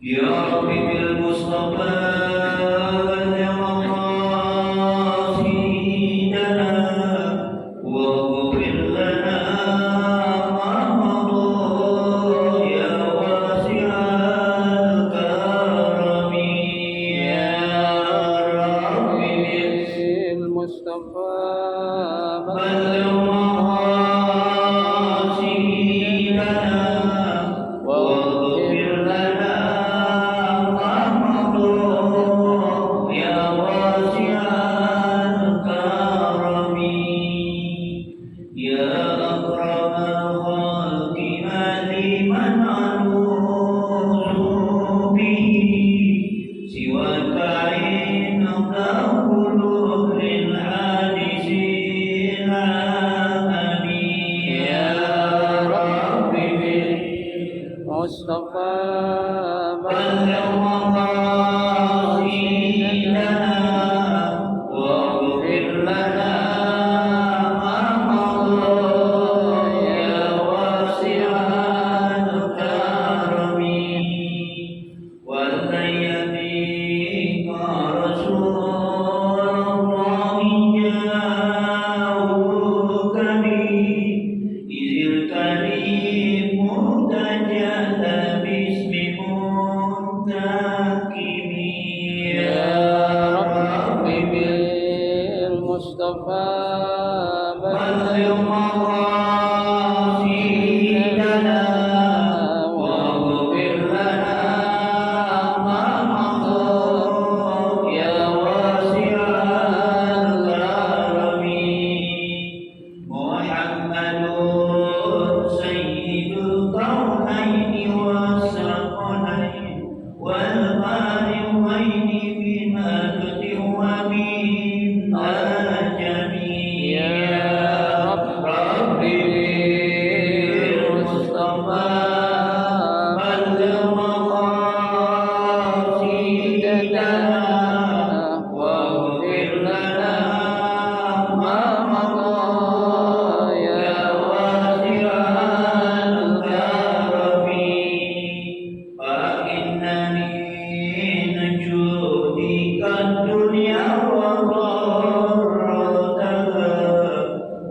يا رب بالمصطفى بلغ مقاصدنا واغفر لنا ما مضى يا واسع الكرم يا رب بالمصطفى بلغ مقاصدنا واغفر لنا ما مضى يا واسع الكرم يا أكرم الخلق لمن ألوذ به سواك عند خلق الحادث العالم يا رب مصطفى بلغ مقاصدنا واغفر لنا ما مضى يا واسع الكرم والذين رسول الله جاءوك به إذ الكريم تجلى باسم منتكب يا رب بالمصطفى بلغ مقاصدنا واغفر لنا ما مضى يا واسع الكرم محمد سيد الكونين والثقلين والخالقين بمجد ومن عجب يا رب بالمصطفى بلغ مقاصدنا واغفر لنا ما مضى يا واسع الكرم فإنني من جودك الدنيا وضرتها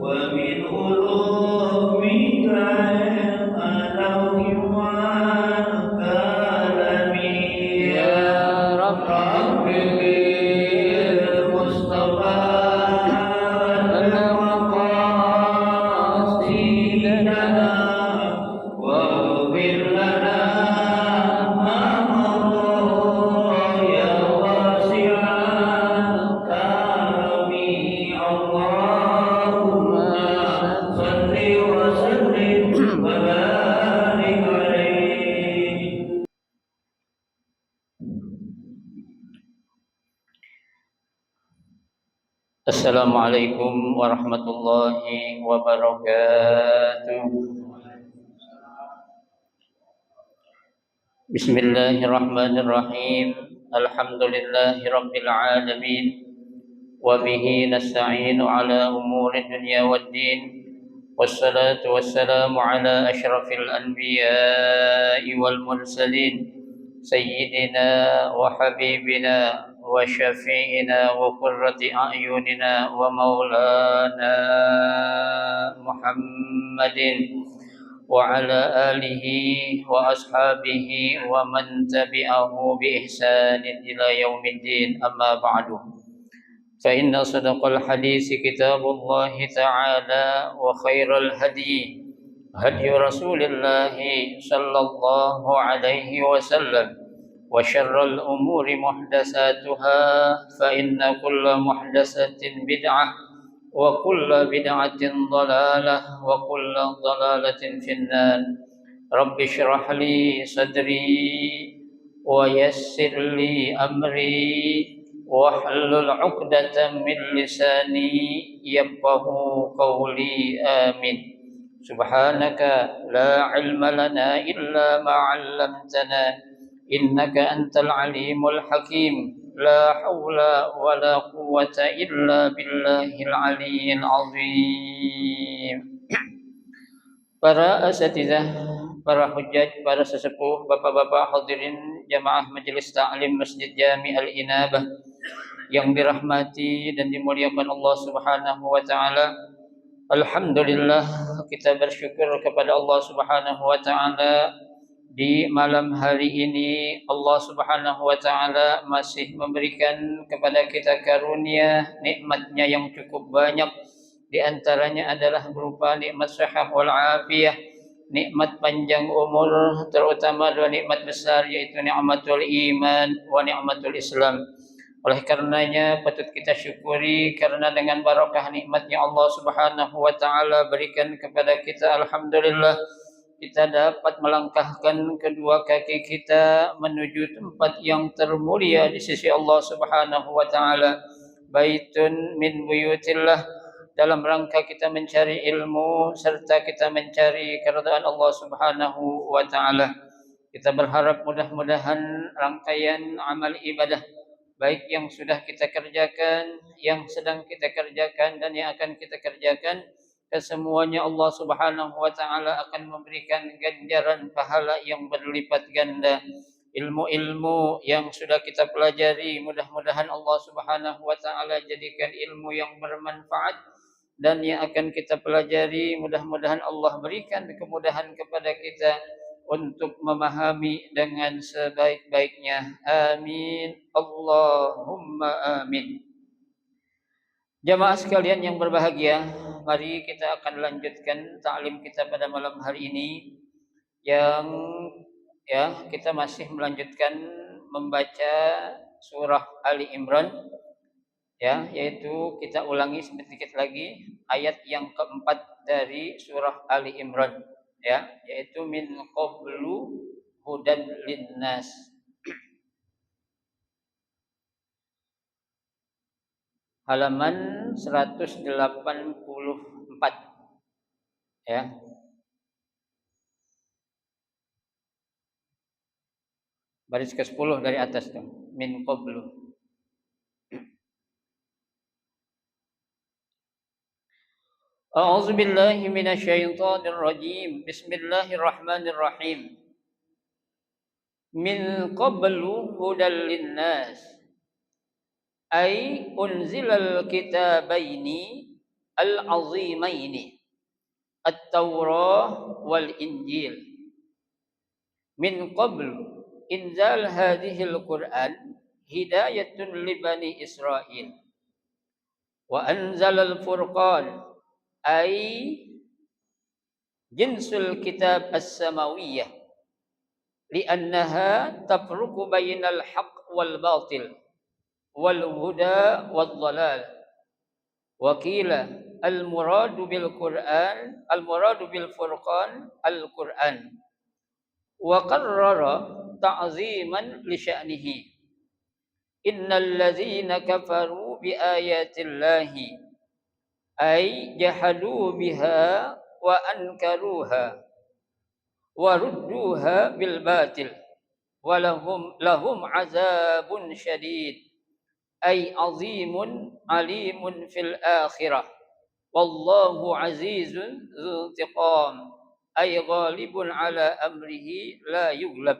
ومن علومك الألوح والكلام يا رب بالمصطفى بلغ مقاصدنا واغفر لنا ما مضى يا واسع الكرم اللهم صل وسلم وبارك عليه. Assalamualaikum warahmatullahi wabarakatuh. Bismillahirrahmanirrahim. Alhamdulillahi rabbil alamin. Wa bihi nasta'inu ala umuri dunya waddin. Wassalatu wassalamu ala asyrafil anbiya'i wal mursalin sayyidina wa habibina wa syafi'ina wa qurrati a'yunina wa maulana Muhammadin wa ala alihi wa ashabihi wa man tabi'ahu bi ihsanin ila yaumiddin amma ba'du. فإن صدق الحديث كتاب الله تعالى وخير الهدي هدي رسول الله صلى الله عليه وسلم وشر الأمور محدثاتها فإن كل محدثة بدعة وكل بدعة ضلالة وكل ضلالة في النار رب اشرح لي صدري ويسر لي أمري واحلل عقدة من لساني يفقه قولي آمين. سبحانك لا علم لنا إلا ما علمتنا إنك أنت العليم الحكيم لا حول ولا قوة إلا بالله العلي العظيم. Para asatidzah para hujjaj, para sesepuh, bapak-bapak hadirin jamaah Majelis Ta'lim Masjid Jami Al-Inabah yang dirahmati dan dimuliakan Allah Subhanahu wa taala. Alhamdulillah, kita bersyukur kepada Allah Subhanahu wa taala di malam hari ini Allah Subhanahu wa taala masih memberikan kepada kita karunia nikmatnya yang cukup banyak. Di antaranya adalah berupa nikmat sehat wal afiyah, nikmat panjang umur, terutama dua nikmat besar yaitu nikmatul iman wa nikmatul Islam. Oleh karenanya patut kita syukuri karena dengan barakah nikmatnya Allah Subhanahu wa taala berikan kepada kita, alhamdulillah kita dapat melangkahkan kedua kaki kita menuju tempat yang termulia di sisi Allah Subhanahu wa taala, baitun min buyutillah, dalam rangka kita mencari ilmu serta kita mencari keridhaan Allah Subhanahu wa taala. Kita berharap mudah-mudahan rangkaian amal ibadah baik yang sudah kita kerjakan, yang sedang kita kerjakan dan yang akan kita kerjakan, kesemuanya Allah Subhanahu wa taala akan memberikan ganjaran pahala yang berlipat ganda. Ilmu-ilmu yang sudah kita pelajari mudah-mudahan Allah Subhanahu wa taala jadikan ilmu yang bermanfaat, dan yang akan kita pelajari mudah-mudahan Allah berikan kemudahan kepada kita untuk memahami dengan sebaik-baiknya. Amin. Allahumma amin. Jamaah sekalian yang berbahagia, mari kita akan lanjutkan taklim kita pada malam hari ini yang kita masih melanjutkan membaca surah Ali Imran, yaitu kita ulangi sedikit lagi ayat yang keempat dari surah Ali Imran, yaitu min qablu hudan linnas. Halaman 184, baris ke-10 dari atas tuh, min qablu. A'udzu billahi minasyaitonir rajim. Bismillahirrahmanirrahim. Min qablu hudal linnas. Ay unzilal kitabaini al-azimaini at-Taurah wal Injil. Min qablu inzal hadhil Qur'an hidayatun li bani Israil. Wa anzalal furqan ay jinsul kitab as-samawiyyah li'annaha tafruqu bainal haqq wal batil wal huda wal dhalal. Wa qila al muradu bil Qur'an al muradu bil furqan al Qur'an wa qarrara ta'ziman li sya'nihi. Innal ladzina kafaru bi ayatillahi ay jahadu biha wa ankaruha wa rudduha bil batil wa lahum azabun syadid ay azimun alimun fil akhirah wallahu azizun dzuntiqam ay ghalibun ala amrihi la yughlab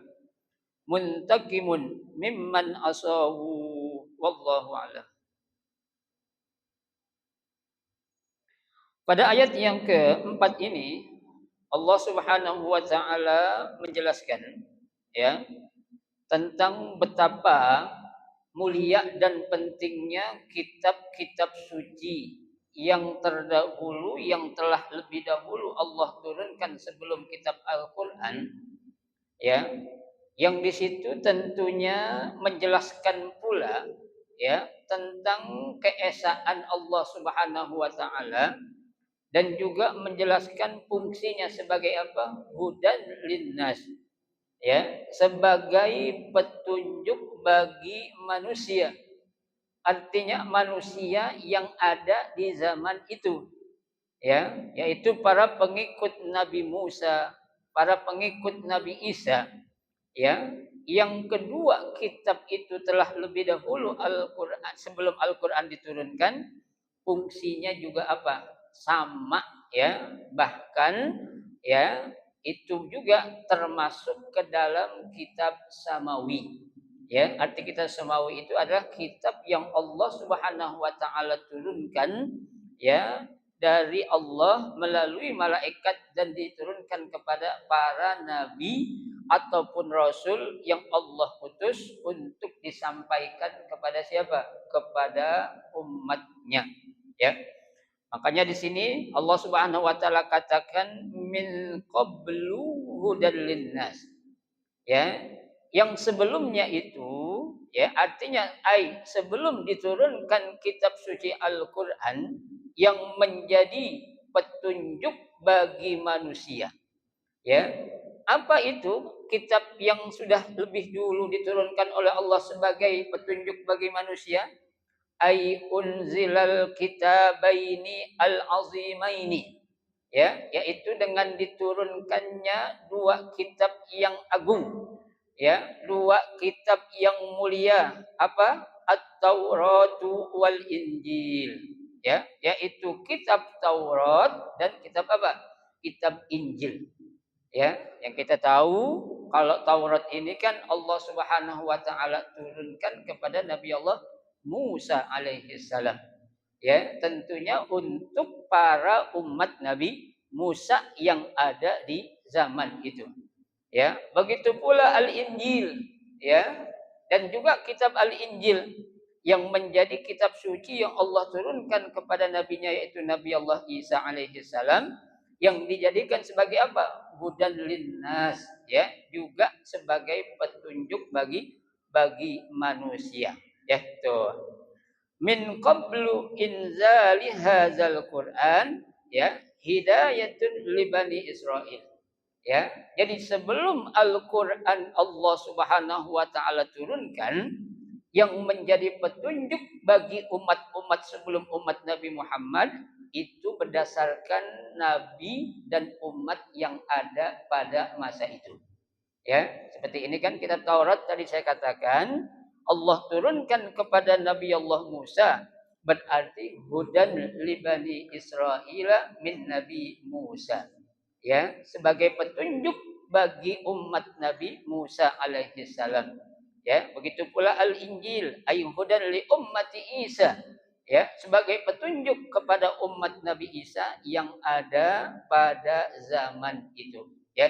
muntakimun mimman asahu wallahu a'lam. Pada ayat yang keempat ini Allah Subhanahu wa taala menjelaskan tentang betapa mulia dan pentingnya kitab-kitab suci yang terdahulu, yang telah lebih dahulu Allah turunkan sebelum kitab Al-Qur'an, yang di situ tentunya menjelaskan pula tentang keesaan Allah Subhanahu wa taala dan juga menjelaskan fungsinya sebagai apa? Hudan linnas, sebagai petunjuk bagi manusia. Artinya manusia yang ada di zaman itu, yaitu para pengikut Nabi Musa, para pengikut Nabi Isa, Yang kedua, kitab itu telah lebih dahulu Al-Qur'an, sebelum Al-Qur'an diturunkan, fungsinya juga apa? Sama, bahkan itu juga termasuk ke dalam kitab samawi. Ya, arti kitab samawi itu adalah kitab yang Allah Subhanahu wa taala turunkan ya dari Allah melalui malaikat dan diturunkan kepada para nabi ataupun rasul yang Allah utus untuk disampaikan kepada siapa? Kepada umatnya. Ya. Makanya di sini Allah Subhanahu wa taala katakan min qablu hudal linnas. Ya. Yang sebelumnya itu ya artinya sebelum diturunkan kitab suci Al-Qur'an yang menjadi petunjuk bagi manusia. Ya. Apa itu kitab yang sudah lebih dulu diturunkan oleh Allah sebagai petunjuk bagi manusia? Unzilal kitabaini al-azimaini. Ya, yaitu dengan diturunkannya dua kitab yang agung. Ya, dua kitab yang mulia. Apa? At-Tauratu wal Injil. Ya, yaitu kitab Taurat dan kitab apa? Kitab Injil. Ya, yang kita tahu kalau Taurat ini kan Allah Subhanahu wa taala turunkan kepada Nabi Allah Musa alaihi salam. Ya, tentunya untuk para umat Nabi Musa yang ada di zaman itu. Ya, begitu pula Al-Injil, ya. Dan juga kitab Al-Injil yang menjadi kitab suci yang Allah turunkan kepada nabinya yaitu Nabi Allah Isa alaihi salam yang dijadikan sebagai apa? Hudan linnas, ya, juga sebagai petunjuk bagi manusia. Ya, tuh. Min qablu inzali hadzal Qur'an, ya, hidayatun li bani Israil. Ya, jadi sebelum Al-Qur'an Allah Subhanahu wa taala turunkan yang menjadi petunjuk bagi umat-umat sebelum umat Nabi Muhammad itu berdasarkan nabi dan umat yang ada pada masa itu. Ya, seperti ini kan kitab Taurat tadi saya katakan Allah turunkan kepada Nabi Allah Musa berarti hudan li bani Israil min Nabi Musa. Ya, sebagai petunjuk bagi umat Nabi Musa alaihi salam. Ya, begitu pula Al-Injil ay hudan li ummati Isa. Ya, sebagai petunjuk kepada umat Nabi Isa yang ada pada zaman itu. Ya.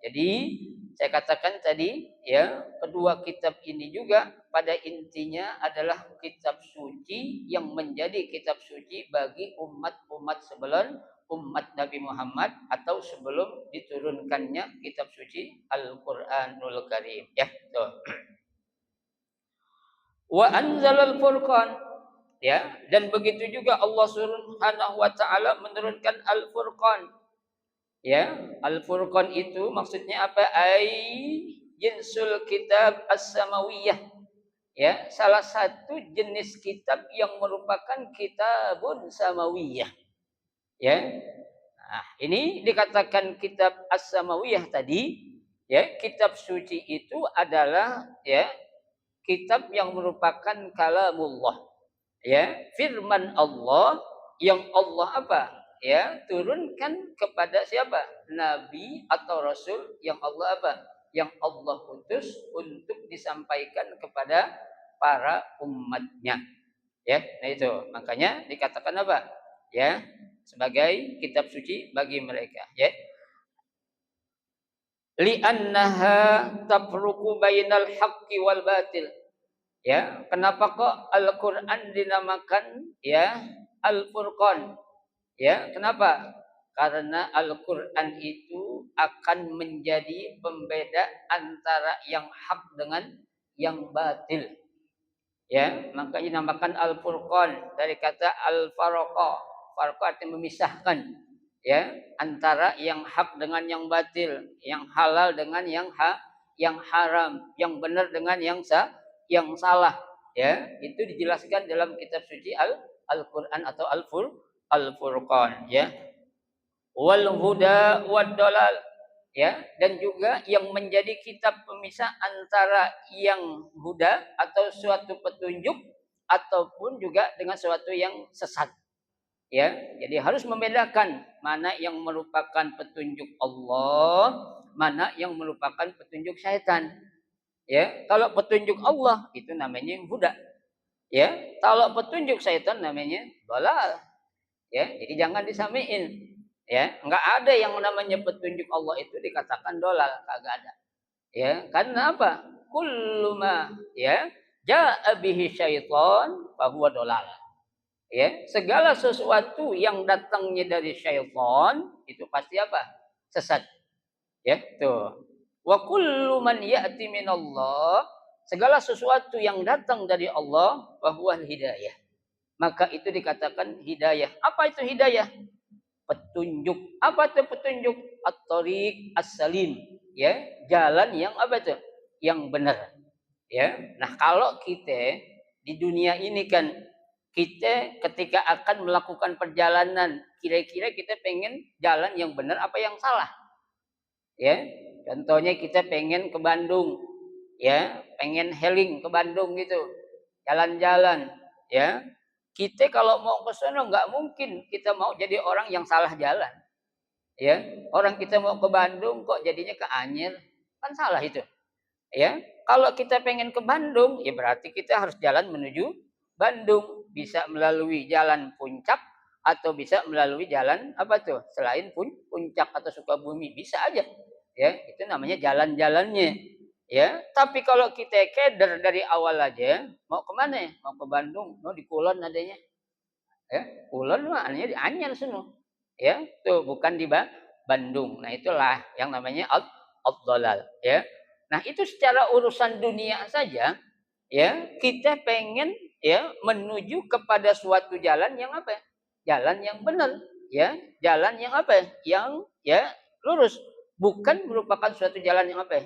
Jadi saya katakan tadi ya, kedua kitab ini juga pada intinya adalah kitab suci yang menjadi kitab suci bagi umat-umat sebelum umat Nabi Muhammad atau sebelum diturunkannya kitab suci Al-Qur'anul Karim. Ya, tuh. Wa anzalal furqan. Ya, dan begitu juga Allah Subhanahu wa taala menurunkan Al-Furqan. Ya, Al-Furqan itu maksudnya apa? Jinsul kitab as-samawiyah. Ya, salah satu jenis kitab yang merupakan kitabun samawiyah. Ya. Nah, ini dikatakan kitab as-samawiyah tadi, ya, kitab suci itu adalah ya kitab yang merupakan kalamullah. Ya, firman Allah yang Allah apa? Ya, turunkan kepada siapa? Nabi atau rasul yang Allah apa? Yang Allah utus untuk disampaikan kepada para umatnya. Ya, nah itu. Makanya dikatakan apa? Ya, sebagai kitab suci bagi mereka, ya. Li'annaha tafruqu bainal haqqi wal batil. Ya, kenapa kok Al-Qur'an dinamakan ya Al-Furqan? Ya, kenapa? Karena Al-Qur'an itu akan menjadi pembeda antara yang hak dengan yang batil. Ya, makanya dinamakan Al-Furqan dari kata Al-Farqa. Farqa artinya memisahkan ya antara yang hak dengan yang batil, yang halal dengan yang haram, yang benar dengan yang salah. Ya, itu dijelaskan dalam kitab suci Al-Qur'an atau Al-Furqan, ya. Wal huda wad dalal, ya, dan juga yang menjadi kitab pemisah antara yang huda atau suatu petunjuk ataupun juga dengan suatu yang sesat. Ya, jadi harus membedakan mana yang merupakan petunjuk Allah, mana yang merupakan petunjuk syaitan. Ya, kalau petunjuk Allah itu namanya huda. Ya, kalau petunjuk syaitan namanya dhalal. Ya, jadi jangan disamain. Ya, enggak ada yang namanya petunjuk Allah itu dikatakan dolal, kagak ada. Ya, karena apa? Kullu ma ya jaa bihi syaitan bahwa dolal. Ya, segala sesuatu yang datangnya dari syaitan itu pasti apa? Sesat. Ya, tuh. Wa kullu man ya'ti minallah, segala sesuatu yang datang dari Allah bahwa hidayah. Maka itu dikatakan hidayah. Apa itu hidayah? Petunjuk. Apa itu petunjuk? At-thariq as-salim. Ya, jalan yang apa itu? Yang benar. Ya. Nah, kalau kita di dunia ini kan kita ketika akan melakukan perjalanan, kira-kira kita pengen jalan yang benar apa yang salah? Ya. Contohnya kita pengen ke Bandung, ya, pengen healing ke Bandung gitu. Jalan-jalan, ya. Kita kalau mau ke sana nggak mungkin kita mau jadi orang yang salah jalan. Ya, orang kita mau ke Bandung kok jadinya ke Anyer, kan salah itu. Ya, kalau kita pengen ke Bandung, ya berarti kita harus jalan menuju Bandung, bisa melalui jalan Puncak atau bisa melalui jalan apa tuh? Selain Puncak atau Sukabumi, bisa aja. Ya, itu namanya jalan-jalannya. Ya, tapi kalau kita keder dari awal aja, mau kemana? Mau ke Bandung, mau di Kulon adanya. Ya, Kulon mah adanya di Anyer semua. Ya, tuh bukan di Bandung. Nah, itulah yang namanya ad-dhalal, ya. Nah, itu secara urusan dunia saja, ya, kita pengen ya menuju kepada suatu jalan yang apa? Jalan yang benar, ya. Jalan yang apa? Yang ya lurus, bukan merupakan suatu jalan yang apa?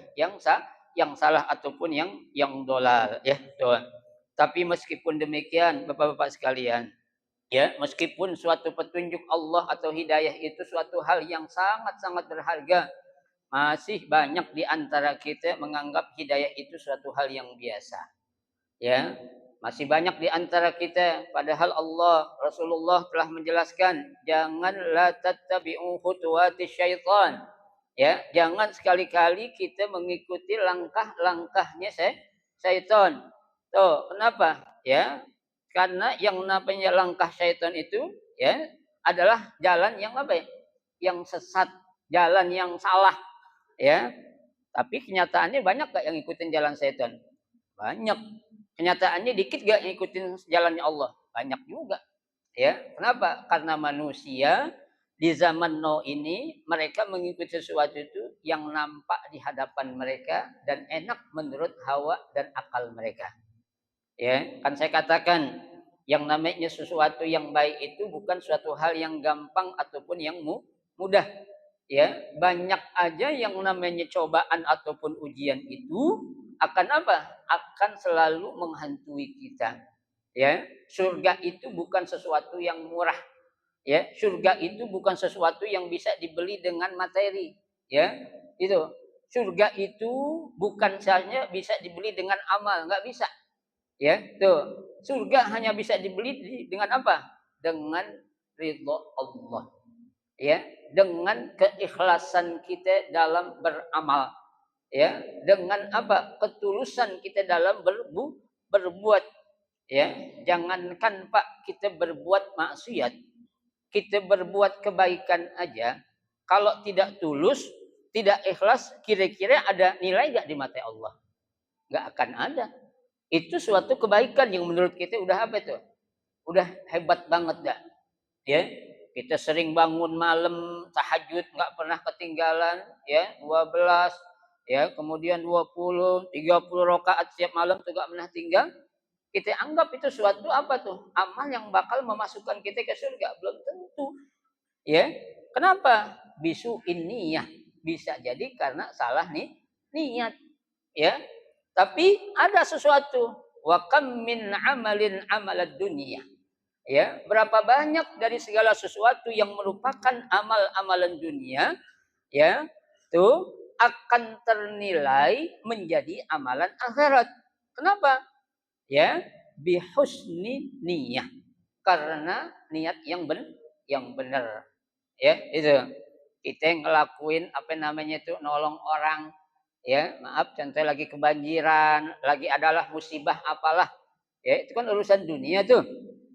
Yang salah ataupun yang dolal, ya. Tuh. Tapi meskipun demikian, Bapak-bapak sekalian, ya, meskipun suatu petunjuk Allah atau hidayah itu suatu hal yang sangat-sangat berharga, masih banyak di antara kita menganggap hidayah itu suatu hal yang biasa. Ya, masih banyak di antara kita padahal Allah Rasulullah telah menjelaskan, jangan la tattabi'u khutuwati syaitan. Ya, jangan sekali-kali kita mengikuti langkah-langkahnya syaitan. Tuh, kenapa? Ya, karena yang namanya langkah syaitan itu ya adalah jalan yang apa ya? Yang sesat, jalan yang salah, ya. Tapi kenyataannya banyak gak yang ikutin jalan syaitan? Banyak. Kenyataannya dikit gak yang ikutin jalannya Allah? Banyak juga. Ya, kenapa? Karena manusia di zaman now ini mereka mengikuti sesuatu itu yang nampak di hadapan mereka dan enak menurut hawa dan akal mereka. Ya, kan saya katakan yang namanya sesuatu yang baik itu bukan suatu hal yang gampang ataupun yang mudah. Ya, banyak aja yang namanya cobaan ataupun ujian itu akan apa? Akan selalu menghantui kita. Ya, surga itu bukan sesuatu yang murah. Ya, surga itu bukan sesuatu yang bisa dibeli dengan materi. Ya, itu. Surga itu bukan saja bisa dibeli dengan amal, nggak bisa. Ya, tuh. Surga hanya bisa dibeli dengan apa? Dengan ridho Allah. Ya, dengan keikhlasan kita dalam beramal. Ya, dengan apa? Ketulusan kita dalam berbuat. Ya, jangankan Pak kita berbuat maksiat, kita berbuat kebaikan aja, kalau tidak tulus, tidak ikhlas, kira-kira ada nilai gak di mata Allah? Gak akan ada. Itu suatu kebaikan yang menurut kita udah apa itu? Udah hebat banget dah. Ya, kita sering bangun malam tahajud nggak pernah ketinggalan, ya, 12, ya, kemudian 20, 30 rakaat setiap malam tuh nggak pernah tinggal. Kita anggap itu suatu apa tuh? Amal yang bakal memasukkan kita ke surga, belum tentu. Ya. Kenapa? Bisu niyah. Bisa jadi karena salah nih niat, ya. Tapi ada sesuatu, wa kam min amalin amalad dunia. Ya, berapa banyak dari segala sesuatu yang merupakan amal-amalan dunia, ya, tuh akan ternilai menjadi amalan akhirat. Kenapa? Ya, bihusni niyah. karena niat yang benar. Ya, itu. Kita ngelakuin apa namanya itu nolong orang, ya, maaf contoh lagi kebanjiran, lagi adalah musibah apalah. Ya, itu kan urusan dunia tuh.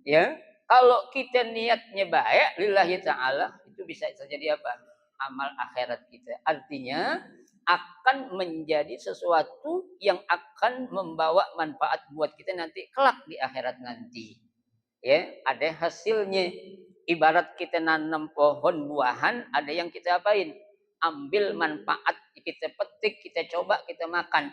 Ya. Kalau kita niatnya baik lillahi taala, itu bisa terjadi apa? Amal akhirat kita. Artinya akan menjadi sesuatu yang akan membawa manfaat buat kita nanti kelak di akhirat nanti. Ya, ada hasilnya. Ibarat kita nanam pohon buahan, ada yang kita apain? Ambil manfaat, kita petik, kita coba, kita makan.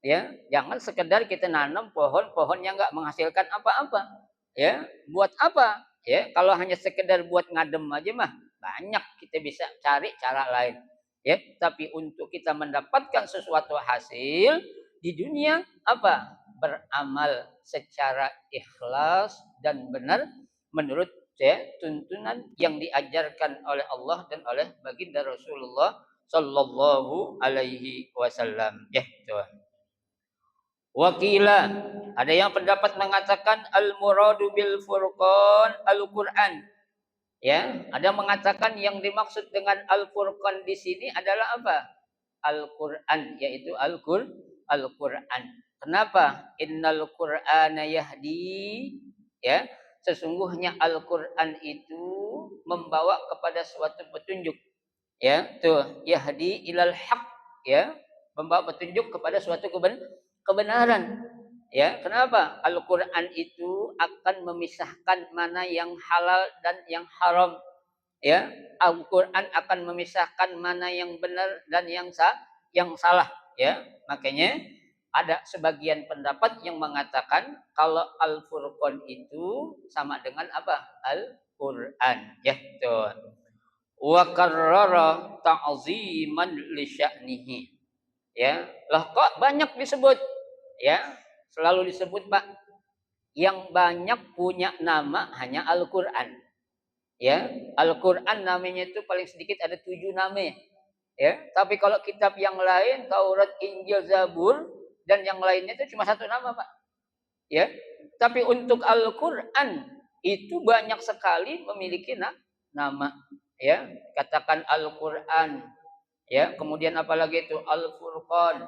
Ya, jangan sekedar kita nanam pohon yang nggak menghasilkan apa-apa. Ya, buat apa? Ya, kalau hanya sekedar buat ngadem aja mah banyak kita bisa cari cara lain. Ya, tapi untuk kita mendapatkan sesuatu hasil di dunia apa? Beramal secara ikhlas dan benar menurut tuntunan yang diajarkan oleh Allah dan oleh baginda Rasulullah sallallahu alaihi wasallam. Ya, itu. Wakila, ada yang pendapat mengatakan al-muradu bil furqan al-Qur'an. Ya, ada yang mengatakan yang dimaksud dengan al-Furqan di sini adalah apa? Al-Qur'an, yaitu Al-Qur'an. Kenapa? Innal Qur'ana yahdi, ya. Sesungguhnya Al-Qur'an itu membawa kepada suatu petunjuk. Ya, tuh, yahdi ilal haq, ya. Membawa petunjuk kepada suatu kebenaran. Ya, kenapa? Al-Qur'an itu akan memisahkan mana yang halal dan yang haram. Ya, Al-Qur'an akan memisahkan mana yang benar dan yang salah, ya. Makanya ada sebagian pendapat yang mengatakan kalau Al-Furqan itu sama dengan apa? Al-Qur'an, ya, tuh. Wa karrara ta'ziman li sya'nihi. Ya, lah kok banyak disebut? Ya, selalu disebut, Pak. Yang banyak punya nama hanya Al-Qur'an. Ya, Al-Qur'an namanya itu paling sedikit ada 7 nama. Ya, tapi kalau kitab yang lain, Taurat, Injil, Zabur dan yang lainnya itu cuma satu nama, Pak. Ya. Tapi untuk Al-Qur'an itu banyak sekali memiliki nama. Ya, katakan Al-Qur'an. Ya, kemudian apalagi itu Al-Furqan.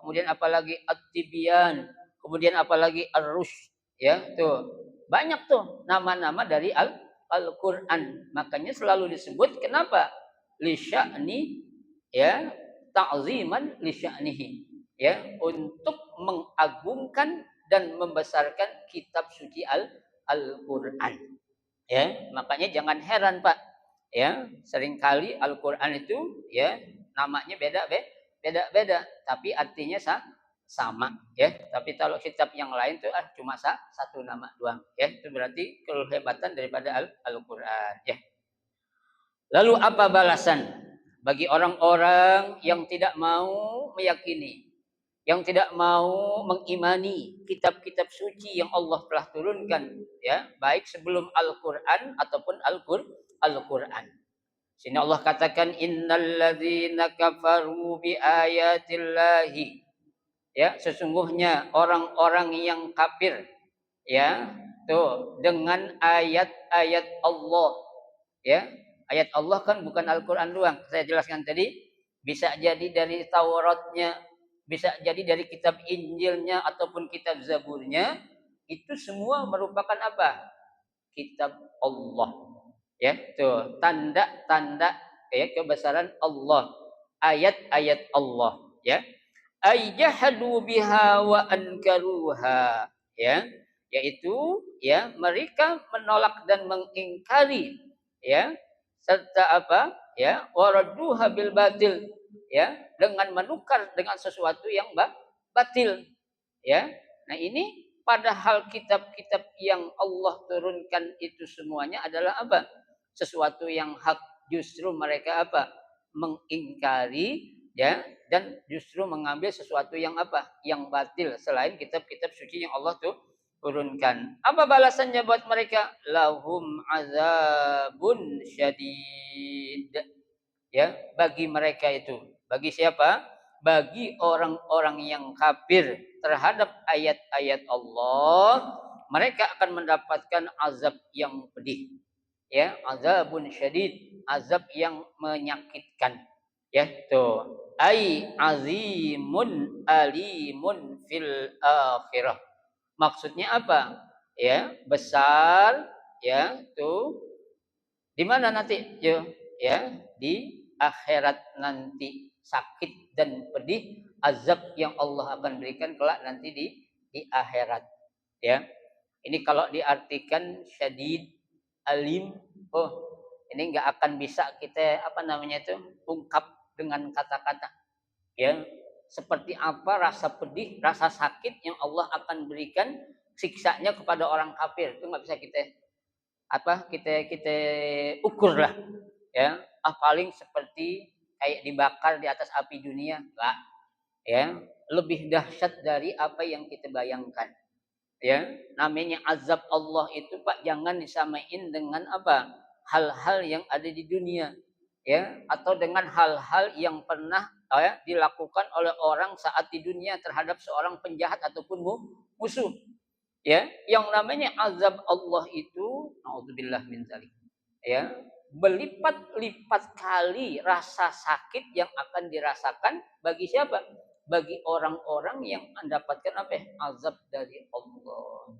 Kemudian apalagi At-Tibyan. Kemudian apalagi Ar-Rusy. Ya, tuh. Banyak tuh nama-nama dari Al-Qur'an. Makanya selalu disebut kenapa? Li sya'ni, ya, ta'ziman li sya'nihi. Ya, untuk mengagungkan dan membesarkan kitab suci Al-Qur'an. Ya, makanya jangan heran, Pak. Ya, seringkali Al-Qur'an itu ya namanya beda-beda, tapi artinya sama, ya. Tapi kalau kitab yang lain tuh cuma satu nama doang, ya. Itu berarti kehebatan daripada Al-Qur'an, ya. Lalu apa balasan bagi orang-orang yang tidak mau meyakini, yang tidak mau mengimani kitab-kitab suci yang Allah telah turunkan, ya, baik sebelum Al-Qur'an ataupun Al-Qur'an. Sini Allah katakan innalladzina kafaru bi ayatillahi. Ya, sesungguhnya orang-orang yang kafir, ya, tuh dengan ayat-ayat Allah, ya. Ayat Allah kan bukan Al-Qur'an doang. Saya jelaskan tadi, bisa jadi dari Tauratnya, bisa jadi dari kitab Injilnya ataupun kitab Zaburnya, itu semua merupakan apa? Kitab Allah. Ya, tuh tanda-tanda ya kebesaran Allah, ayat-ayat Allah, ya. Ayyahadu biha wa ankaruha, ya, yaitu ya mereka menolak dan mengingkari, ya, serta apa? Ya, waradduha bil batil, ya, dengan menukar dengan sesuatu yang batil, ya. Nah, ini padahal kitab-kitab yang Allah turunkan itu semuanya adalah apa? Sesuatu yang hak, justru mereka apa? Mengingkari, ya, dan justru mengambil sesuatu yang apa? Yang batil selain kitab-kitab suci yang Allah tuh turunkan. Apa balasannya buat mereka? Lahum azabun syadid. Ya, bagi mereka itu. Bagi siapa? Bagi orang-orang yang kafir terhadap ayat-ayat Allah, mereka akan mendapatkan azab yang pedih. Ya, azabun syadid, azab yang menyakitkan. Ya, tuh. Ai azimun alimun fil akhirah. Maksudnya apa? Ya, besar, ya, tuh. Di mana nanti? Ya, di akhirat nanti, sakit dan pedih azab yang Allah akan berikan kelak nanti di akhirat. Ya. Ini kalau diartikan syadid, alim, oh, ini nggak akan bisa kita ungkap dengan kata-kata. Ya, seperti apa rasa pedih, rasa sakit yang Allah akan berikan siksanya kepada orang kafir, itu nggak bisa kita ukur lah. Ya, paling seperti kayak dibakar di atas api dunia, enggak. Ya, lebih dahsyat dari apa yang kita bayangkan. Ya, namanya azab Allah itu Pak jangan disamain dengan hal-hal yang ada di dunia, ya, atau dengan hal-hal yang pernah dilakukan oleh orang saat di dunia terhadap seorang penjahat ataupun musuh. Ya, yang namanya azab Allah itu naudzubillah min dzalik. Ya, berlipat-lipat kali rasa sakit yang akan dirasakan bagi siapa? Bagi orang-orang yang mendapatkan azab dari Allah.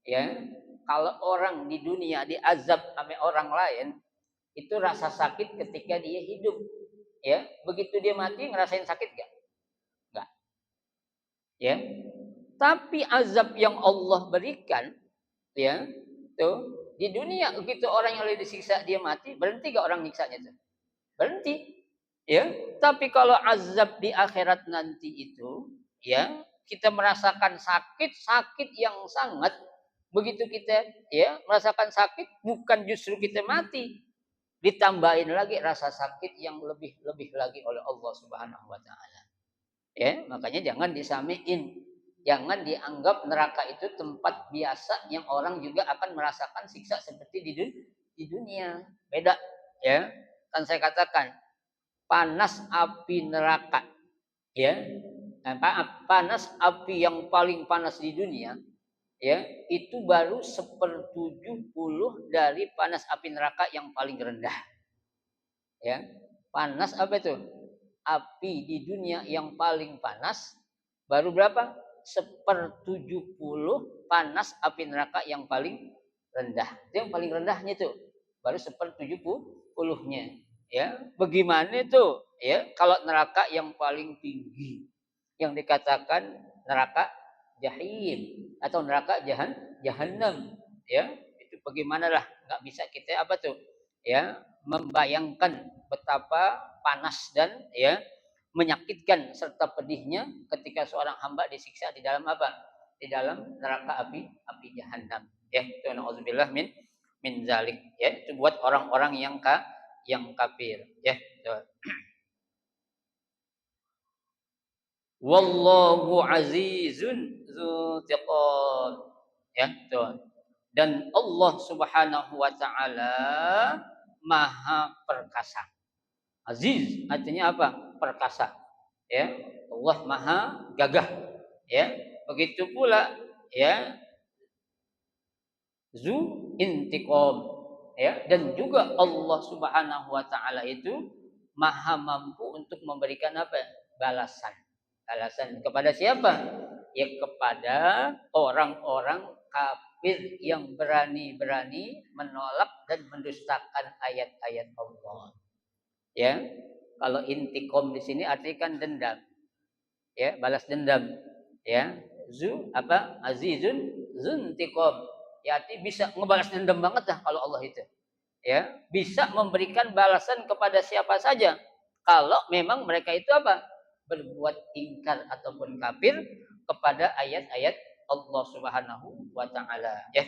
Ya, kalau orang di dunia diazab sama orang lain, itu rasa sakit ketika dia hidup. Ya, begitu dia mati ngerasain sakit gak? Enggak. Ya. Tapi azab yang Allah berikan, ya, tuh di dunia begitu orang yang lagi disiksa dia mati, berhenti gak orang nyiksanya tuh? Berhenti. Ya, tapi kalau azab di akhirat nanti itu, ya, kita merasakan sakit yang sangat. Begitu kita merasakan sakit, bukan justru kita mati, ditambahin lagi rasa sakit yang lebih lagi oleh Allah Subhanahu wa taala. Ya, makanya jangan disamain. Jangan dianggap neraka itu tempat biasa yang orang juga akan merasakan siksa seperti di dunia. Beda, ya. Kan saya katakan panas api neraka, ya. Panas api yang paling panas di dunia, ya, itu baru 1/70 dari panas api neraka yang paling rendah. Ya. Panas apa itu? Api di dunia yang paling panas baru berapa? 1/70 panas api neraka yang paling rendah. Itu yang paling rendahnya itu. Baru 1/70-nya. Ya, bagaimana itu? Ya, kalau neraka yang paling tinggi yang dikatakan neraka jahim atau neraka jahannam, ya. Itu bagaimanalah nggak bisa kita ya, membayangkan betapa panas dan menyakitkan serta pedihnya ketika seorang hamba disiksa di dalam di dalam neraka api jahanam. Ya, itu nauzubillah min zalik. Ya, itu buat orang-orang yang kafir. Ya, itu. Wallahu azizun dzuntiqam. Ya, itu. Dan Allah Subhanahu wa taala Maha perkasa. Aziz artinya apa? Perkasa. Ya, Allah Maha gagah. Ya, begitu pula ya zu intiqam. Ya, dan juga Allah Subhanahu wa taala itu Maha mampu untuk memberikan balasan. Balasan kepada siapa? Ya kepada orang-orang kafir yang berani-berani menolak dan mendustakan ayat-ayat Allah. Ya, kalau intiqom di sini artikan dendam. Ya, balas dendam. Ya, azizun zuntiqom. Ya, arti bisa ngebalas dendam banget dah kalau Allah itu. Ya, bisa memberikan balasan kepada siapa saja kalau memang mereka itu berbuat ingkar ataupun kafir kepada ayat-ayat Allah Subhanahu wa taala. Ya,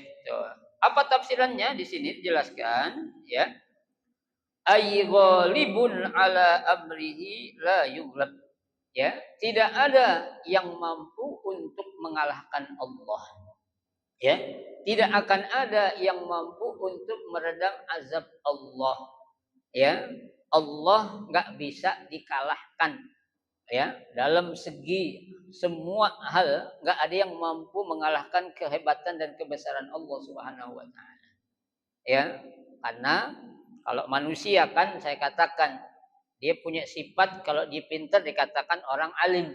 apa tafsirannya di sini dijelaskan, ya. Ay ghalibun ala amrihi la yughlab. Ya, tidak ada yang mampu untuk mengalahkan Allah. Ya, tidak akan ada yang mampu untuk meredam azab Allah. Ya, Allah nggak bisa dikalahkan. Ya, dalam segi semua hal nggak ada yang mampu mengalahkan kehebatan dan kebesaran Allah Subhanahu wa taala. Ya, karena kalau manusia kan saya katakan dia punya sifat kalau dia pintar dikatakan orang alim,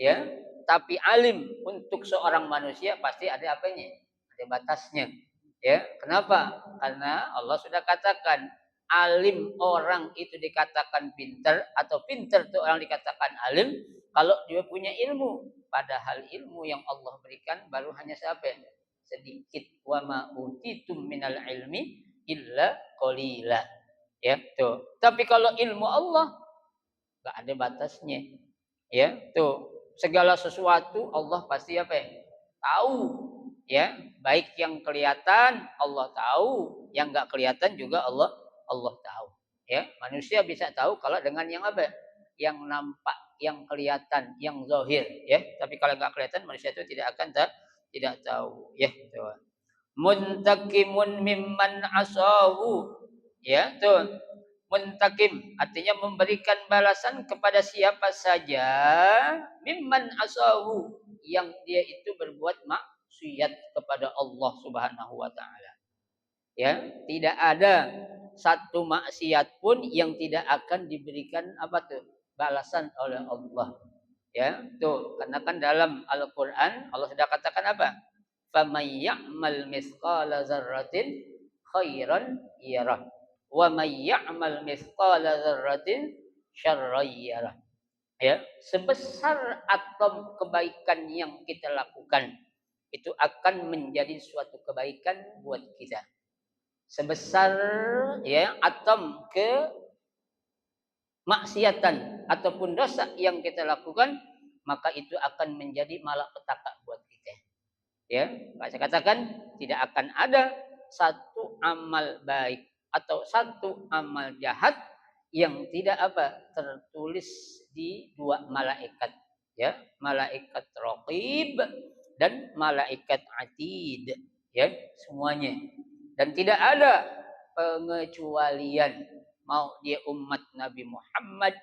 ya. Tapi alim untuk seorang manusia pasti ada apanya? Ada batasnya. Ya, kenapa? Karena Allah sudah katakan alim orang itu dikatakan pintar atau pintar itu orang dikatakan alim kalau dia punya ilmu. Padahal ilmu yang Allah berikan baru hanya siapa? Sedikit. Wa ma utitum minal ilmi illa qalila. Ya, tuh. Tapi kalau ilmu Allah enggak ada batasnya. Ya, tuh. Segala sesuatu Allah pasti apa ya? Tahu. Ya, baik yang kelihatan Allah tahu, yang enggak kelihatan juga Allah tahu. Ya, manusia bisa tahu kalau dengan yang apa? Yang nampak, yang kelihatan, yang zahir, ya. Tapi kalau enggak kelihatan manusia itu tidak akan tidak tahu, ya, tuh. Muntakimun mimman asahu. Ya, tuh. Muntakim artinya memberikan balasan kepada siapa saja mimman asahu yang dia itu berbuat maksiat kepada Allah Subhanahu wa taala. Ya, tidak ada satu maksiat pun yang tidak akan diberikan apa tuh? Balasan oleh Allah. Ya, tuh, karena kan dalam Al-Qur'an Allah sudah katakan apa? Faman ya'mal mithqala dzarratin khairan yarah. Wa may ya'mal mithqala dzarratin syarran yarah. Ya, sebesar atom kebaikan yang kita lakukan itu akan menjadi suatu kebaikan buat kita. Sebesar ya atom kemaksiatan ataupun dosa yang kita lakukan, maka itu akan menjadi malapetaka buat kita. Ya, saya katakan tidak akan ada satu amal baik atau satu amal jahat yang tidak apa tertulis di dua malaikat, ya, malaikat raqib dan malaikat atid, ya, semuanya. Dan tidak ada pengecualian, mau dia umat Nabi Muhammad,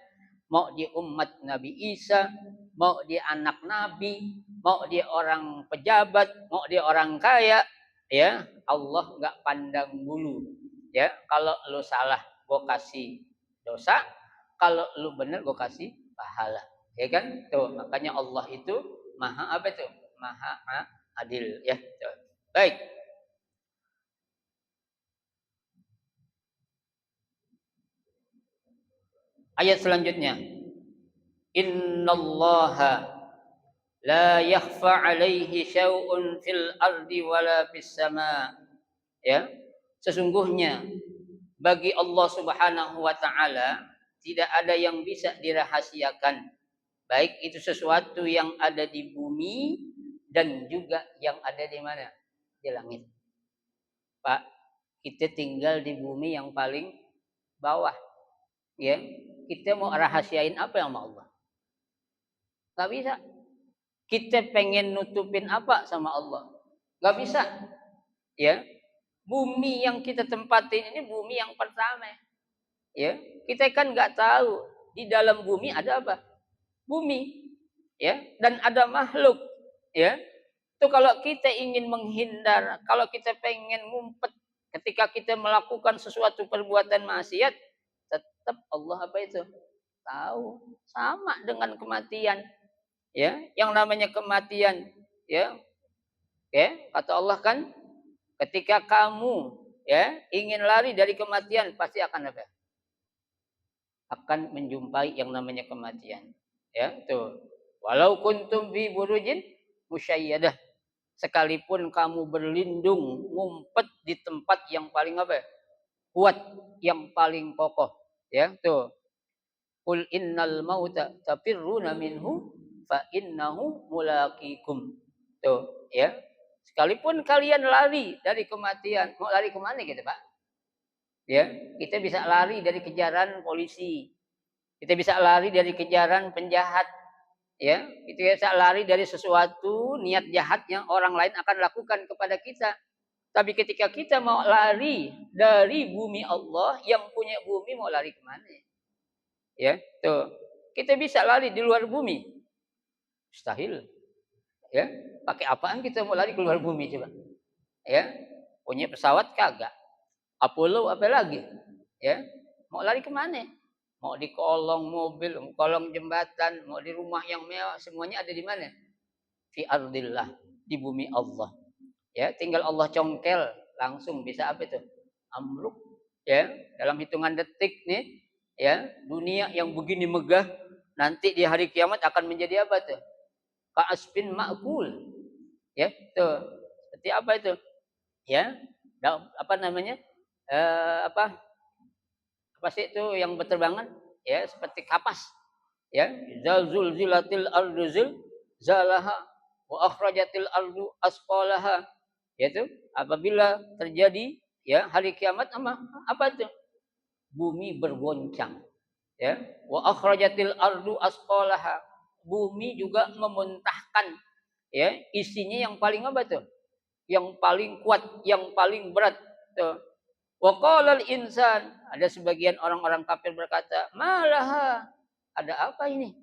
mau dia umat Nabi Isa, mau dia anak Nabi, mau dia orang pejabat, mau dia orang kaya, ya, Allah nggak pandang bulu. Ya, kalau lu salah, gue kasih dosa, kalau lu benar gue kasih pahala. Ya kan? Tuh, makanya Allah itu maha apa tuh? Maha adil, ya. Tuh. Baik. Ayat selanjutnya. Innallaha la yakhfa alaihi syai'un fil ardi wala fis sama. Ya. Sesungguhnya bagi Allah Subhanahu wa taala tidak ada yang bisa dirahasiakan. Baik itu sesuatu yang ada di bumi dan juga yang ada di mana? Di langit. Pak, kita tinggal di bumi yang paling bawah. Ya. Kita mau rahasiain apa yang sama Allah? Gak bisa. Kita pengen nutupin apa sama Allah? Gak bisa. Ya. Bumi yang kita tempatin ini bumi yang pertama. Ya, kita kan nggak tahu di dalam bumi ada apa? Bumi, ya, dan ada makhluk, ya. Itu kalau kita ingin menghindar, kalau kita pengen ngumpet ketika kita melakukan sesuatu perbuatan maksiat, tetap Allah apa itu? Tahu. Sama dengan kematian. Ya, yang namanya kematian, ya. Ya, kata Allah kan ketika kamu ya ingin lari dari kematian pasti akan apa? Akan menjumpai yang namanya kematian. Ya, tuh. Walau kuntum fi burujin musyayyadah. Sekalipun kamu berlindung, ngumpet di tempat yang paling apa? Kuat, yang paling kokoh. Ya, tuh. Qul innal mauta tafirruna minhu fa innahu mulaqikum. Tuh, ya. Sekalipun kalian lari dari kematian, mau lari kemana gitu, Pak? Ya, kita bisa lari dari kejaran polisi. Kita bisa lari dari kejaran penjahat. Ya, kita bisa lari dari sesuatu niat jahat yang orang lain akan lakukan kepada kita. Tapi ketika kita mau lari dari bumi Allah, yang punya bumi mau lari kemana? Ya, tuh. Kita bisa lari di luar bumi? Mustahil. Ya, pakai apaan kita mau lari ke luar bumi coba? Ya, punya pesawat kagak. Apollo apa lagi? Ya, mau lari kemana? Mau di kolong mobil, kolong jembatan, mau di rumah yang mewah, semuanya ada di mana? Fi ardillah, di bumi Allah. Ya, tinggal Allah congkel, langsung bisa apa itu? Amruk. Ya, dalam hitungan detik nih, ya, dunia yang begini megah nanti di hari kiamat akan menjadi apa tuh? Ka'asfin ma'kul. Ya, tuh. Seperti apa itu? Ya, apa namanya? Apa sih itu yang berterbangan? Ya, seperti kapas. Ya, zalzulatil ardu zalaha wa akhrajatil ardu asqalaha. Yaitu apabila terjadi ya hari kiamat apa itu? Bumi bergoncang. Ya, wa akhrajatil ardu asqalaha. Bumi juga memuntahkan ya isinya yang paling apa tuh? Yang paling kuat, yang paling berat tuh. Wa qalal insan, ada sebagian orang-orang kafir berkata, "Malaha? Ada apa ini?"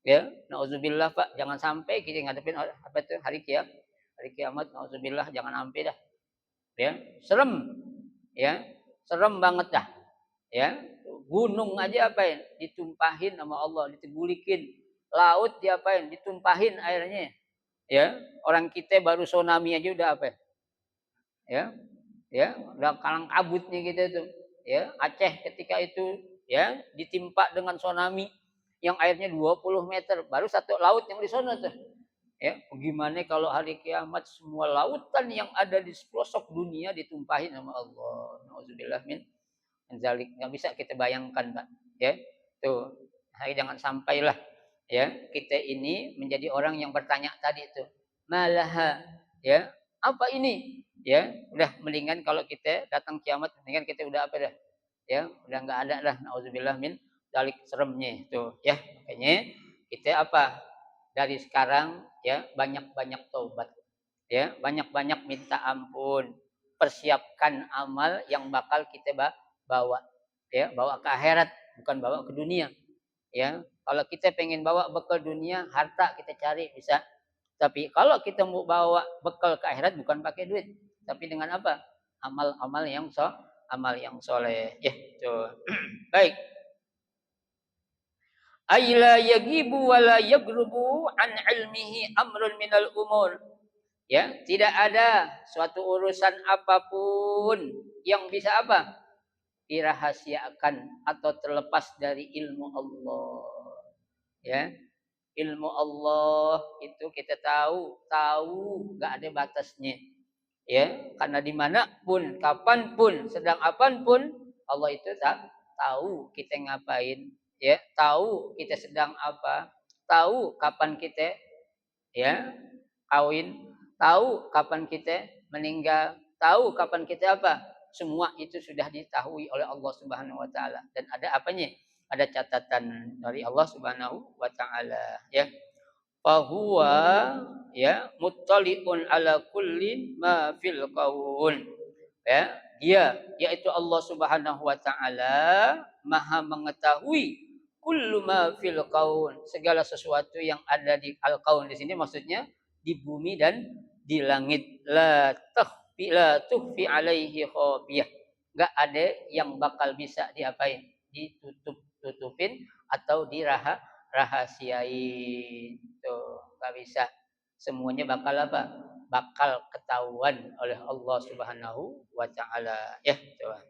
Ya, nauzubillah Pak, jangan sampai kita ngadepin apa itu hari kiamat. Hari kiamat nauzubillah jangan sampai dah. Ya, serem. Ya, serem banget dah. Ya, gunung aja apain? Ditumpahin sama Allah, ditegulikin. Laut diapain? Ditumpahin airnya. Ya, orang kita baru tsunami aja udah apa? Ya, ya udah kalang kabutnya gitu tuh. Ya, Aceh ketika itu ya ditimpa dengan tsunami yang airnya 20 meter, baru satu laut yang di sana tuh. Ya, bagaimana kalau hari kiamat semua lautan yang ada di pelosok dunia ditumpahin sama Allah. Nauzubillah min dzalik. Enggak bisa kita bayangkan, Pak. Ya. Tuh. Hai jangan sampailah ya kita ini menjadi orang yang bertanya tadi itu. Malaha, ya. Apa ini? Ya, udah mendingan kalau kita datang kiamat mendingan kita udah apa dah? Ya, udah enggak ada dah. Nauzubillah min dzalik seremnya itu, ya. Makanya kita apa? Dari sekarang ya banyak-banyak taubat. Ya, banyak-banyak minta ampun. Persiapkan amal yang bakal kita bawa. Ya, bawa ke akhirat, bukan bawa ke dunia. Ya, kalau kita pengen bawa bekal dunia, harta kita cari bisa. Tapi kalau kita mau bawa bekal ke akhirat bukan pakai duit, tapi dengan apa? Amal-amal yang amal yang soleh. Ya, tuh. Baik. Aila yagibu wala yagrubu an ilmihi amrun minal umur. Ya, tidak ada suatu urusan apapun yang bisa apa? Dirahasiakan atau terlepas dari ilmu Allah. Ya, ilmu Allah itu kita tahu nggak ada batasnya. Ya, karena dimanapun, kapanpun, sedang apanpun, Allah itu tahu kita ngapain. Ya, tahu kita sedang apa, tahu kapan kita ya kawin, tahu kapan kita meninggal, tahu kapan kita apa. Semua itu sudah diketahui oleh Allah Subhanahu wa taala dan ada apanya? Ada catatan dari Allah Subhanahu wa taala, ya. Fahuwa ya muttali'un ala kulli ma fil qaul. Ya, dia yaitu Allah Subhanahu wa taala Maha mengetahui kullu ma fil qaul, segala sesuatu yang ada di al-qaul di sini maksudnya di bumi dan di langit. La tukhfi alaihi khafiyah. Enggak ada yang bakal bisa diapain? Ditutup-tutupin atau dirahasiain. Tuh, enggak bisa. Semuanya bakal apa? Bakal ketahuan oleh Allah Subhanahu wa taala. Ya, coba.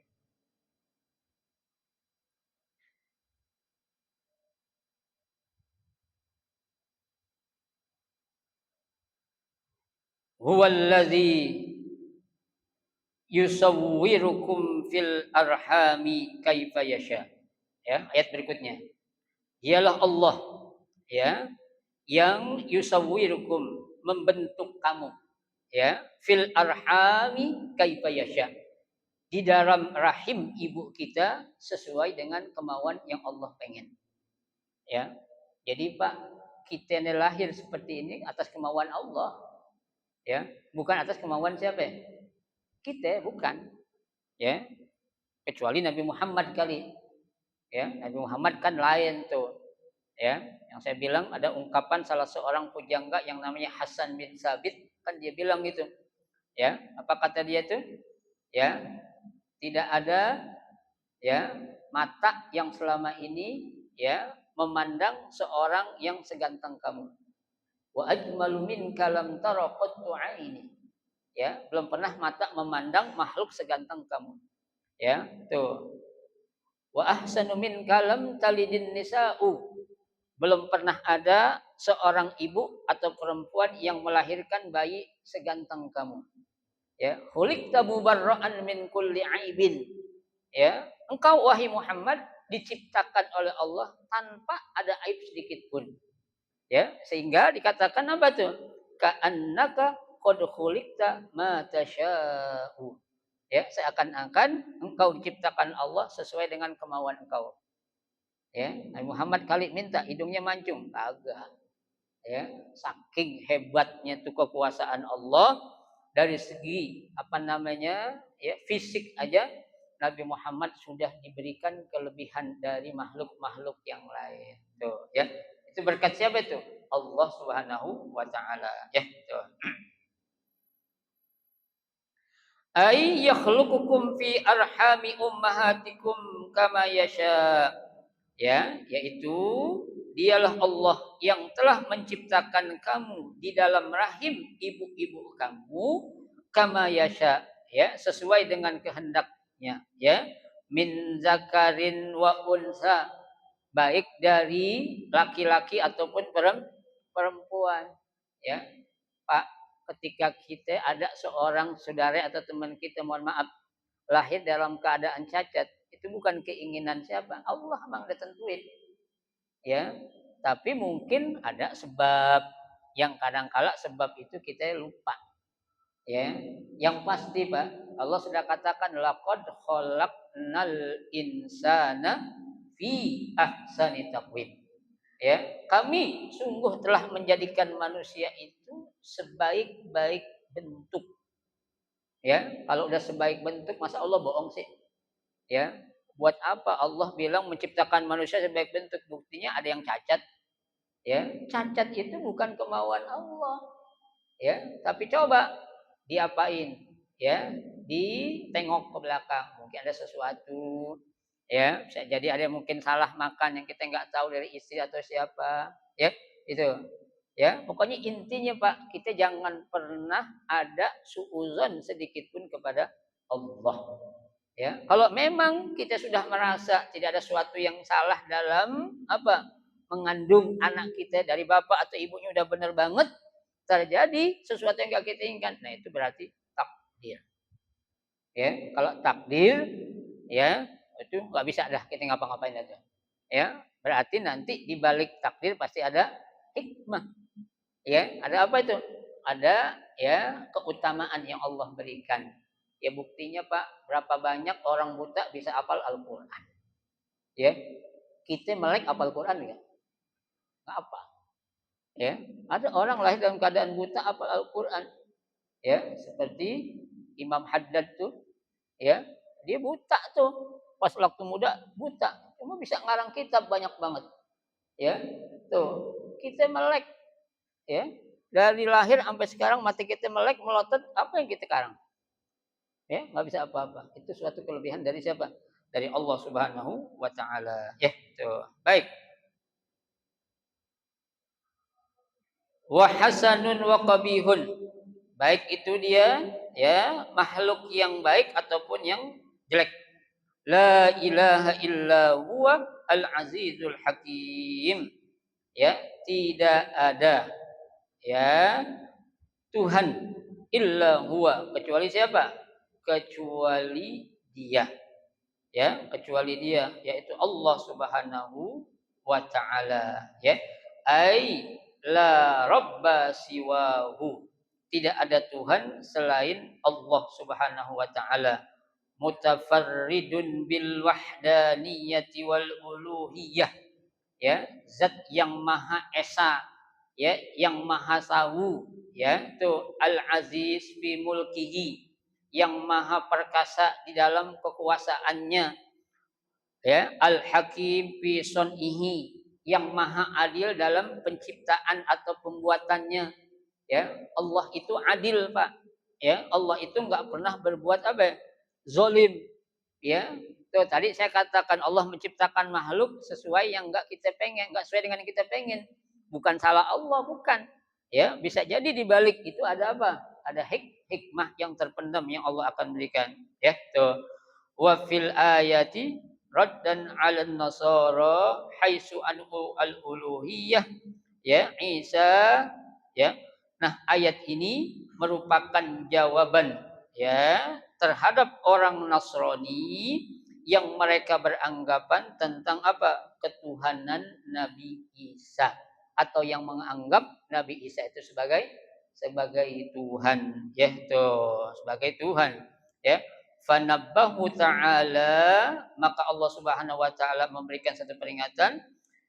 Huwallazi yusawwirukum fil arhami kaifa yasha. Ya, ayat berikutnya. Dialah Allah ya yang yusawwirukum membentuk kamu ya fil arhami kaifa yasha. Di dalam rahim ibu kita sesuai dengan kemauan yang Allah pengen. Ya. Jadi Pak, kita ini lahir seperti ini atas kemauan Allah. Ya, bukan atas kemauan siapa? Kita bukan. Ya, kecuali Nabi Muhammad kali. Ya, Nabi Muhammad kan lain tuh. Ya, yang saya bilang ada ungkapan salah seorang pujangga yang namanya Hasan bin Sabit, kan dia bilang gitu. Ya, apa kata dia itu? Ya, tidak ada ya mata yang selama ini ya memandang seorang yang seganteng kamu. Wa ajmalu minka lam tara qattu aini. Ya, belum pernah mata memandang makhluk seganteng kamu. Ya, tuh. Wa ahsanu minka lam talidin nisa'u. Belum pernah ada seorang ibu atau perempuan yang melahirkan bayi seganteng kamu. Ya, khuliqta mubarra'an min kulli aibin. Ya, engkau wahai Muhammad diciptakan oleh Allah tanpa ada aib sedikit pun. Ya, sehingga dikatakan apa tuh? Ka'annaka qad khuliqta ma tasya'u. Ya, seakan-akan engkau diciptakan Allah sesuai dengan kemauan engkau. Ya, Nabi Muhammad kali minta hidungnya mancung, kagak. Ya, saking hebatnya tuh kekuasaan Allah dari segi apa namanya? Ya, fisik aja Nabi Muhammad sudah diberikan kelebihan dari makhluk-makhluk yang lain. Tuh, ya. Itu berkat siapa itu? Allah Subhanahu wa taala. Ya, tuh. Ay yakhluqukum fi arhami ummahatikum kama yasha. Ya, yaitu dialah Allah yang telah menciptakan kamu di dalam rahim ibu-ibu kamu kama yasha, ya, sesuai dengan kehendaknya, ya. Min zakarin wa unsa, baik dari laki-laki ataupun perempuan, ya. Pak, ketika kita ada seorang saudara atau teman kita, mohon maaf, lahir dalam keadaan cacat, itu bukan keinginan siapa, Allah memang udah tentuin, ya. Tapi mungkin ada sebab yang kadang-kala sebab itu kita lupa, ya. Yang pasti Pak, Allah sudah katakan laqad khalaqnal insana fi ahsani taqwim. Ya, kami sungguh telah menjadikan manusia itu sebaik-baik bentuk. Ya, kalau udah sebaik bentuk masa Allah bohong sih? Ya, buat apa Allah bilang menciptakan manusia sebaik bentuk? Buktinya ada yang cacat. Ya, cacat itu bukan kemauan Allah. Ya, tapi coba diapain? Ya, ditengok ke belakang, mungkin ada sesuatu. Ya, bisa jadi ada yang mungkin salah makan yang kita nggak tahu dari istri atau siapa. Ya, itu. Ya, pokoknya intinya Pak, kita jangan pernah ada suuzon sedikit pun kepada Allah. Ya, kalau memang kita sudah merasa tidak ada sesuatu yang salah dalam apa? Mengandung anak kita dari bapak atau ibunya udah benar banget, terjadi sesuatu yang enggak kita inginkan. Nah, itu berarti takdir. Ya, kalau takdir ya, itu nggak bisa dah kita ngapa-ngapain aja. Ya, berarti nanti di balik takdir pasti ada hikmah. Ya, ada apa itu? Ada ya keutamaan yang Allah berikan. Ya buktinya Pak, berapa banyak orang buta bisa hafal Al-Qur'an. Ya. Kita melek hafal Quran enggak? Enggak apa. Ya. Ada orang lahir dalam keadaan buta hafal Al-Qur'an. Ya, seperti Imam Haddad tuh, ya. Dia buta tuh. Pas waktu muda buta, cuma bisa ngarang kitab banyak banget. Ya. Tuh, kita melek, ya. Dari lahir sampai sekarang mati kita melek melotot, apa yang kita karang? Ya, nggak bisa apa-apa. Itu suatu kelebihan dari siapa? Dari Allah Subhanahu wa taala. Ya, itu. Baik. Wa hasanun wa qabihun. Baik itu dia ya, makhluk yang baik ataupun yang jelek. La ilaha illa huwa al-azizul hakim. Ya, tidak ada ya Tuhan illa huwa, kecuali siapa? Kecuali dia, ya, kecuali dia, yaitu Allah Subhanahu wa taala, ya. Ai la rabba siwahu, tidak ada Tuhan selain Allah Subhanahu wa taala. Mutafarridun bil wahdaniyati wal uluhiyah, ya, zat yang maha esa, ya, yang maha sawu, ya, itu al aziz fi mulkihi, yang maha perkasa di dalam kekuasaannya, ya, al hakim fi sun'ihi, yang maha adil dalam penciptaan atau pembuatannya. Ya, Allah itu adil, Pak. Ya, Allah itu nggak pernah berbuat apa? Zolim. Ya, tuh tadi saya katakan Allah menciptakan makhluk sesuai yang nggak kita pengen, nggak sesuai dengan yang kita pengen. Bukan salah Allah, bukan. Ya, bisa jadi di balik itu ada apa? Ada hikmah yang terpendam yang Allah akan berikan. Ya, tuh. Wa fil ayati raddan 'alan nasara haitsu anhu al-uluhiyah ya Isa ya. Nah, ayat ini merupakan jawaban ya terhadap orang Nasrani yang mereka beranggapan tentang apa? Ketuhanan Nabi Isa atau yang menganggap Nabi Isa itu sebagai Tuhan ya tuh sebagai Tuhan ya. Fanabbahu ta'ala, maka Allah Subhanahu wa taala memberikan satu peringatan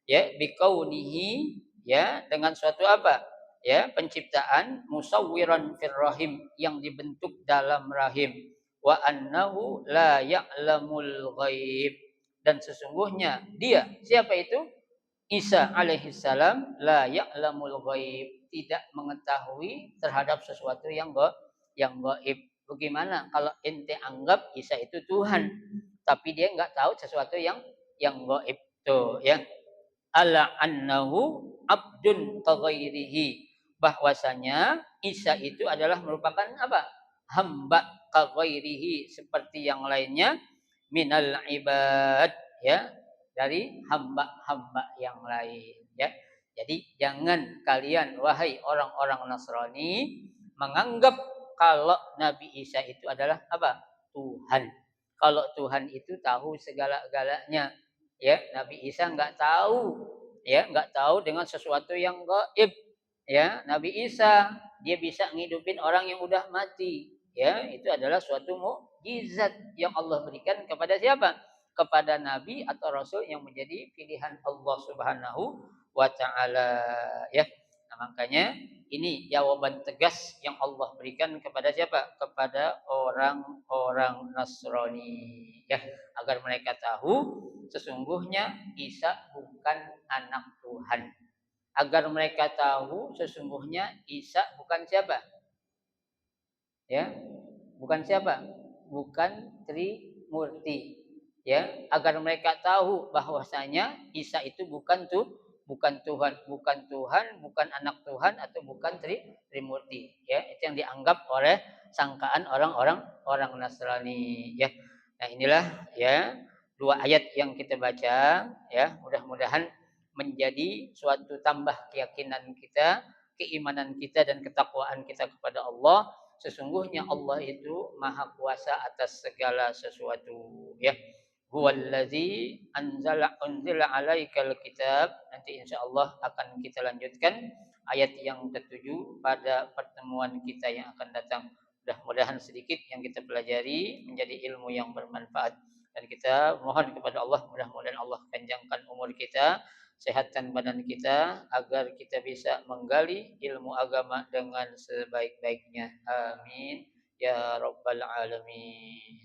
ya bikaunihi ya dengan suatu apa? Ya, penciptaan musawwiran fir rahim yang dibentuk dalam rahim wa annahu la ya'lamul ghaib, dan sesungguhnya dia siapa itu? Isa alaihi salam la ya'lamul ghaib, tidak mengetahui terhadap sesuatu yang gaib. Bagaimana kalau ente anggap Isa itu Tuhan, tapi dia nggak tahu sesuatu yang gaib tuh ya. Ala annahu abdun kaghairihi, bahwasanya Isa itu adalah merupakan apa? Hamba kaghairihi, seperti yang lainnya, minal ibad ya, dari hamba-hamba yang lain ya. Jadi jangan kalian wahai orang-orang Nasrani menganggap kalau Nabi Isa itu adalah apa? Tuhan. Kalau Tuhan itu tahu segala-galanya, ya Nabi Isa nggak tahu, ya nggak tahu dengan sesuatu yang gaib. Ya Nabi Isa dia bisa ngidupin orang yang udah mati, ya itu adalah suatu mukjizat yang Allah berikan kepada siapa? Kepada nabi atau rasul yang menjadi pilihan Allah Subhanahu wa taala ya. Nah, makanya ini jawaban tegas yang Allah berikan kepada siapa? Kepada orang-orang Nasrani ya, agar mereka tahu sesungguhnya Isa bukan anak Tuhan. Agar mereka tahu sesungguhnya Isa bukan siapa? Ya, bukan siapa? Bukan Trimurti. Ya, agar mereka tahu bahwasanya Isa itu bukan Tuhan, bukan anak Tuhan atau bukan Trimurti. Ya, itu yang dianggap oleh sangkaan orang Nasrani. Ya, nah inilah ya dua ayat yang kita baca. Ya, mudah-mudahan menjadi suatu tambah keyakinan kita, keimanan kita dan ketakwaan kita kepada Allah. Sesungguhnya Allah itu maha kuasa atas segala sesuatu ya. Huwallazi unzila alaikal kitab. Nanti insyaallah akan kita lanjutkan ayat yang ketujuh pada pertemuan kita yang akan datang. Mudah-mudahan sedikit yang kita pelajari menjadi ilmu yang bermanfaat, dan kita mohon kepada Allah mudah-mudahan Allah panjangkan umur kita, sehatkan badan kita agar kita bisa menggali ilmu agama dengan sebaik-baiknya. Amin ya rabbal alamin.